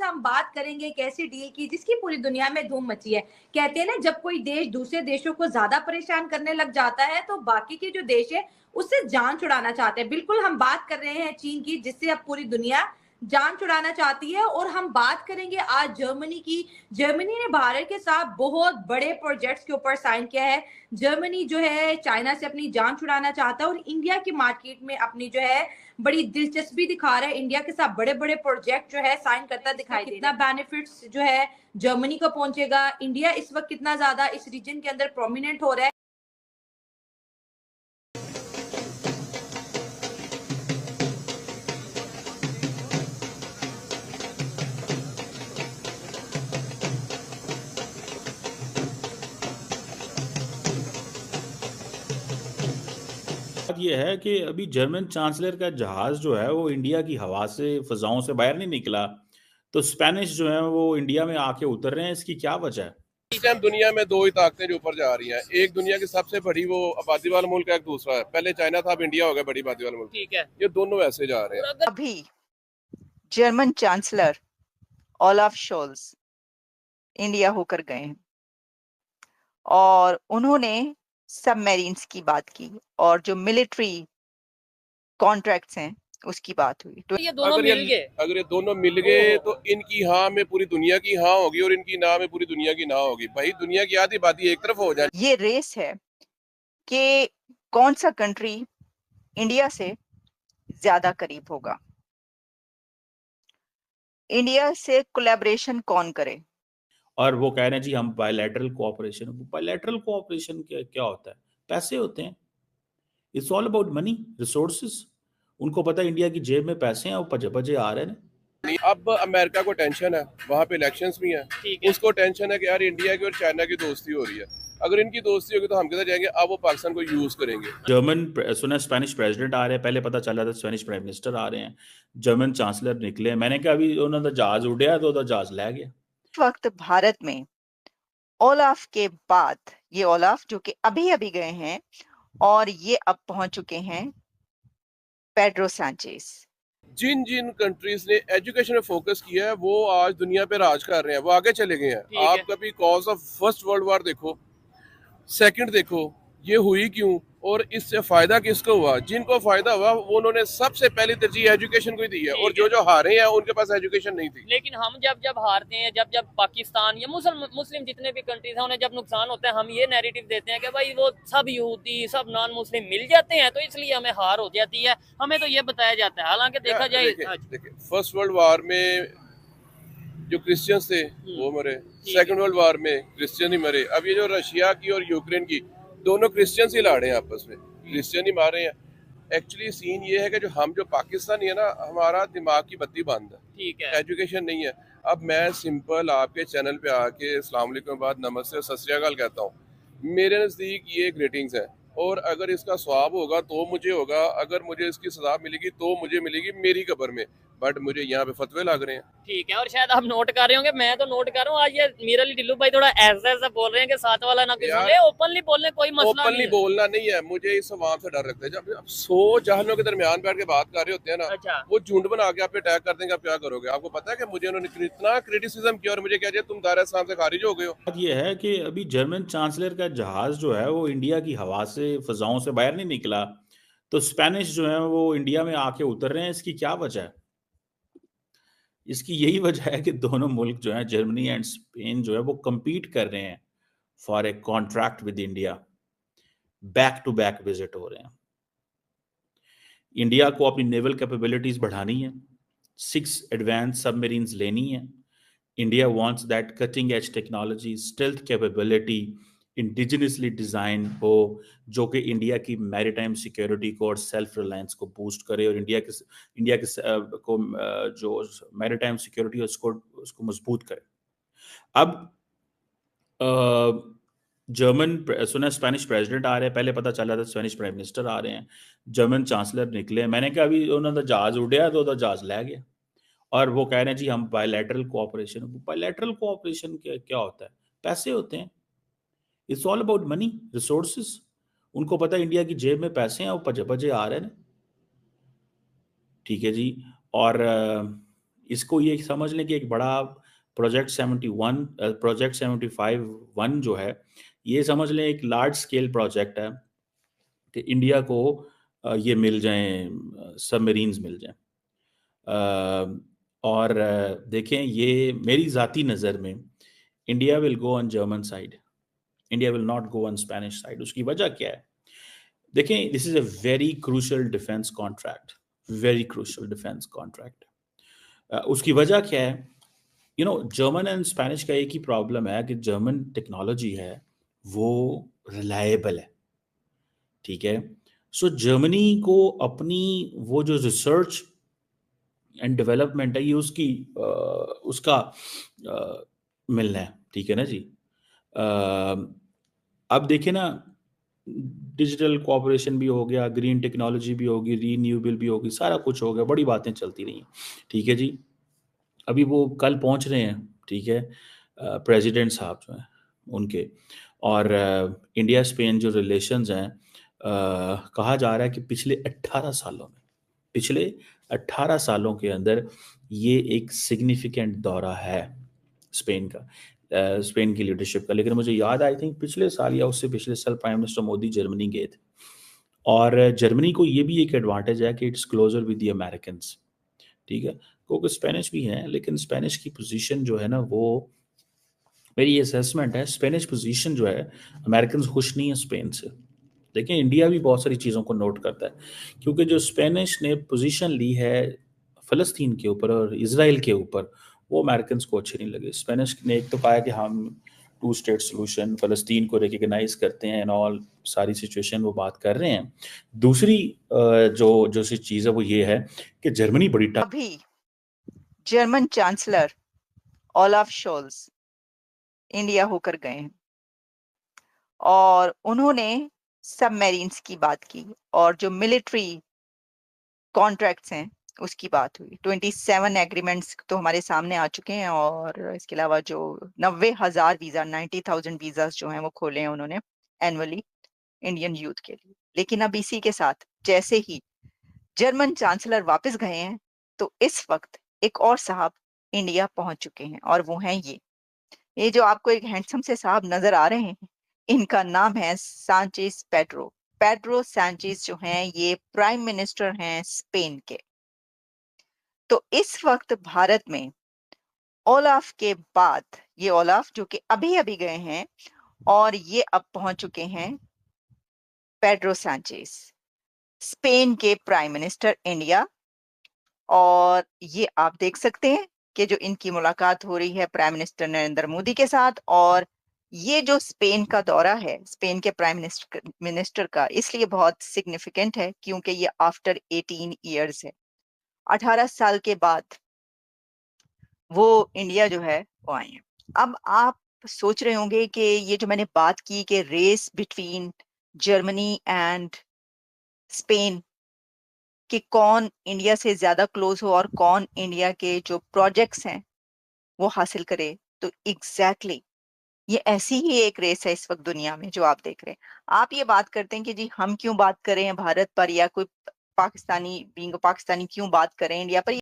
सा हम बात करेंगे एक ऐसी डील की जिसकी पूरी दुनिया में धूम मची है। कहते हैं ना, जब कोई देश दूसरे देशों को ज्यादा परेशान करने लग जाता है तो बाकी के जो देश है उससे जान छुड़ाना चाहते हैं। बिल्कुल हम बात कर रहे हैं चीन की, जिससे अब पूरी दुनिया जान छुड़ाना चाहती है। और हम बात करेंगे आज जर्मनी की। जर्मनी ने भारत के साथ बहुत बड़े प्रोजेक्ट्स के ऊपर साइन किया है। जर्मनी जो है चाइना से अपनी जान छुड़ाना चाहता है और इंडिया की मार्केट में अपनी जो है बड़ी दिलचस्पी दिखा रहा है। इंडिया के साथ बड़े बड़े प्रोजेक्ट जो है साइन करता दिखाई दे रहा है। कितना बेनिफिट्स जो है जर्मनी को पहुंचेगा, इंडिया इस वक्त कितना ज्यादा इस रीजन के अंदर प्रोमिनेंट हो रहा है। बात ये है कि अभी जर्मन चांसलर का जहाज जो है वो इंडिया की हवा से फिजाओं से बाहर नहीं निकला, तो स्पेनिश जो है वो इंडिया में आके उतर रहे हैं। इसकी क्या वजह है? इस टाइम दुनिया में दो ही ताकतें जो ऊपर जा रही हैं। एक दुनिया की सबसे बड़ी वो आबादी वाला मुल्क है, एक दूसरा है। पहले चाइना था, अब इंडिया हो गया बड़ी आबादी वाला मुल्क। ठीक है, ये दोनों ऐसे जा रहे हैं। अभी German chancellor Olaf Sholes India होकर गए हैं और उन्होंने सबमरीन्स की बात की और जो मिलिट्री कॉन्ट्रैक्ट्स हैं उसकी बात हुई। तो ये दोनों मिल गए, अगर ये दोनों मिल गए तो इनकी हाँ में पूरी दुनिया की हाँ होगी और इनकी ना में पूरी दुनिया की ना होगी। भाई दुनिया की आधी आबादी एक तरफ हो जाए। ये रेस है कि कौन सा कंट्री इंडिया से ज्यादा करीब होगा, इंडिया से कोलैबोरेशन कौन करे। और वो कह रहे हैं जी हम बायलैटरल कोऑपरेशन क्या होता है? पैसे होते हैं। It's all about money, resources. उनको पता है इंडिया की जेब में पैसे हैं, वो भजे भजे आ रहे हैं। अब अमेरिका को टेंशन है, वहाँ पे इलेक्शंस भी हैं, उसको टेंशन है कि यार इंडिया की और चाइना की दोस्ती हो रही है। अगर इनकी दोस्ती होगी तो हम किधर जाएंगे? अब वो पाकिस्तान को यूज करेंगे। सुना स्पेनिश प्रेसिडेंट आ रहे हैं, पहले पता चला था स्पेनिश प्राइम मिनिस्टर आ रहे हैं, जर्मन चांसलर निकले। मैंने कहा अभी उन्होंने जहाज उड़ाया तो जहाज ले गया। इस वक्त भारत में ओलाफ के बाद ये ओलाफ जो कि अभी अभी गए हैं और ये अब पहुंच चुके हैं पेड्रो सांचेस। जिन जिन कंट्रीज ने एजुकेशन में फोकस किया है वो आज दुनिया पे राज कर रहे हैं, वो आगे चले गए हैं। आप कभी cause of first world war देखो, सेकंड देखो, ये हुई क्यों और इससे फायदा किसको हुआ? जिनको फायदा हुआ वो उन्होंने सबसे पहली तरजीह एजुकेशन को ही दी है और जो हारे हैं उनके पास एजुकेशन नहीं थी। लेकिन हम जब हारते हैं, जब पाकिस्तान या मुस्लिम जितने भी कंट्रीज हैं उन्हें जब नुकसान होता है, हम ये नैरेटिव देते हैं कि भाई वो सब यहूदी सब नॉन मुस्लिम मिल जाते हैं तो इसलिए हमें हार हो जाती है। हमें तो ये बताया जाता है, हालांकि देखा जाए देखिए फर्स्ट वर्ल्ड वॉर में जो क्रिश्चियंस थे वो मरे, सेकंड वर्ल्ड वॉर में क्रिश्चियन ही मरे। अब ये जो रशिया की और यूक्रेन की, दोनों क्रिश्चियंस ही लड़ रहे हैं आपस में, क्रिश्चियन ही मार रहे हैं। एक्चुअली सीन ये है कि जो पाकिस्तानी है ना, हमारा दिमाग की बत्ती बंद है, ठीक है, एजुकेशन नहीं है। अब मैं सिंपल आपके चैनल पे आके अस्सलाम वालेकुम बाद नमस्ते सत श्री अकाल कहता हूँ, मेरे नज़दीक ये ग्रीटिंग्स है। और अगर इसका स्वाब होगा तो मुझे होगा, अगर मुझे इसकी सजा मिलेगी तो मुझे मिलेगी मेरी कब्र में, बट मुझे यहाँ पे फतवे लग रहे हैं। ठीक है, और शायद आप नोट कर रहे होंगे, मैं तो नोट कर रहा हूँ, आज ये मीरअली टिल्लू भाई थोड़ा ऐसा बोल रहे हैं कि साथ वाला ना कोई सुने। ओपनली बोलने कोई मसला नहीं है। ओपनली बोलना नहीं है, मुझे इस अवाम से डर लगता है। जब 100 जहनों के दरमियान बैठ के बात कर रहे होते हैं ना, वो झुंड बना के आप पे अटैक कर देंगे, आप क्या करोगे? आपको पता है कि मुझे उन्होंने कितना क्रिटिसिज्म किया और मुझे क्या तुम दायरा इस्लाम से खारिज हो गए हो। बात ये है कि अभी जर्मन चांसलर का जहाज जो है वो इंडिया की हवा से फिजाओं से बाहर नहीं निकला, तो स्पेनिश जो है वो इंडिया में आके उतर रहे हैं। इसकी क्या वजह है? इसकी यही वजह है कि दोनों मुल्क जो है, जर्मनी एंड स्पेन जो है, वो compete कर रहे हैं for a contract with India. Back to back visit हो रहे हैं। इंडिया को अपनी नेवल कैपेबिलिटीज बढ़ानी है, 6 एडवांस सबमरीन्स लेनी है। India wants that cutting edge technology, stealth capability indigenously design हो, जो कि इंडिया की मैरीटाइम सिक्योरिटी को और सेल्फ रिलायंस को बूस्ट करे और इंडिया के को जो मैरीटाइम सिक्योरिटी उसको मजबूत करे। अब सुना स्पेनिश प्रेसिडेंट आ रहे हैं, पहले पता चला था स्पेनिश प्राइम मिनिस्टर आ रहे हैं, जर्मन चांसलर निकले। मैंने कहा अभी उन्होंने जहाज उड़ाया तो जहाज ले गया। और वो कह रहे हैं जी हम बायलैटरल कोऑपरेशन क्या होता है? पैसे होते हैं। It's all about money, resources. उनको पता है इंडिया की जेब में पैसे हैं, वो भजे भजे आ रहे हैं। ठीक है जी। और इसको ये समझ लें कि एक बड़ा प्रोजेक्ट 75-1 जो है, ये समझ लें एक लार्ज स्केल प्रोजेक्ट है कि इंडिया को ये मिल जाएं, सबमरीन्स मिल जाएं। और देखें, ये मेरी ज़ाती नज़र में India will go on German side, India will not go on Spanish side. उसकी वजह क्या है? देखें, this is a very crucial defence contract, very crucial defence contract. उसकी वजह क्या है? जर्मन एंड स्पेनिश का एक ही प्रॉब्लम है कि जर्मन टेक्नोलॉजी है वो रिलायबल है, ठीक है। सो जर्मनी को अपनी वो जो रिसर्च एंड डेवलपमेंट है, ये उसका मिलना है, ठीक है ना जी। अब देखिए ना, डिजिटल कोऑपरेशन भी हो गया, ग्रीन टेक्नोलॉजी भी होगी, रीन्यूएबल भी होगी, सारा कुछ हो गया, बड़ी बातें चलती रही, ठीक है जी। अभी वो कल पहुंच रहे हैं, ठीक है, प्रेसिडेंट साहब जो हैं उनके, और इंडिया स्पेन जो रिलेशंस हैं, कहा जा रहा है कि पिछले 18 सालों के अंदर ये एक सिग्निफिकेंट दौरा है स्पेन का, स्पेन की लीडरशिप का। लेकिन मुझे याद, आई थिंक पिछले साल या उससे पिछले साल प्राइम मिनिस्टर मोदी जर्मनी गए थे, और जर्मनी को ये भी एक एडवांटेज है कि it's closer with the Americans, ठीक है, क्योंकि स्पेनिश भी हैं, लेकिन स्पेनिश की पोजीशन जो है ना, वो मेरी असेसमेंट है, स्पेनिश पोजीशन जो है, अमेरिकन खुश नहीं है स्पेन से। लेकिन इंडिया भी बहुत सारी चीज़ों को नोट करता है, क्योंकि जो स्पेनिश ने पोजीशन ली है फ़लस्तीन के ऊपर और इजराइल के ऊपर, वो अमेरिकन को अच्छे नहीं लगे। स्पेनिश ने एक तो कहा कि हम 2 स्टेट सोल्यूशन, फ़लस्तीन को रिकग्नाइज करते हैं एंड ऑल, सारी सिचुएशन वो बात कर रहे हैं। दूसरी जो सी चीज़ है वो ये है कि जर्मनी बड़ी अभी German chancellor Olaf Sholes India होकर गए हैं और उन्होंने सबमरीन्स की बात की और जो मिलिट्री कॉन्ट्रैक्ट्स हैं उसकी बात हुई। 27 एग्रीमेंट्स तो हमारे सामने आ चुके हैं और इसके अलावा जो 90,000 वीजा, 90,000 वीजा जो हैं वो खोले हैं उन्होंने एनुअली इंडियन यूथ के लिए। लेकिन अब इसी के साथ जैसे ही जर्मन चांसलर वापस गए हैं, तो इस वक्त एक और साहब इंडिया पहुंच चुके हैं और वो हैं ये जो आपको एक हैंडसम से साहब नजर आ रहे हैं, इनका नाम है सांचेज पेड्रो सांचेज जो हैं ये प्राइम मिनिस्टर हैं स्पेन के। तो इस वक्त भारत में ओलाफ के बाद ये ओलाफ जो कि अभी अभी गए हैं और ये अब पहुंच चुके हैं पेड्रो सांचेज, स्पेन के प्राइम मिनिस्टर इंडिया। और ये आप देख सकते हैं कि जो इनकी मुलाकात हो रही है प्राइम मिनिस्टर नरेंद्र मोदी के साथ, और ये जो स्पेन का दौरा है स्पेन के प्राइम मिनिस्टर का, इसलिए बहुत सिग्निफिकेंट है क्योंकि ये आफ्टर 18 इयर्स है। 18 साल के बाद वो इंडिया जो है वो आए हैं। अब आप सोच रहे होंगे कि ये जो मैंने बात की कि race between Germany and Spain, कि कौन इंडिया से ज्यादा क्लोज हो और कौन इंडिया के जो प्रोजेक्ट्स हैं वो हासिल करे, तो एग्जैक्टली ये ऐसी ही एक रेस है इस वक्त दुनिया में जो आप देख रहे हैं। आप ये बात करते हैं कि जी हम क्यों बात कर रहे हैं भारत पर, या कोई पाकिस्तानी बीइंग पाकिस्तानी क्यों बात कर रहे हैं इंडिया पर।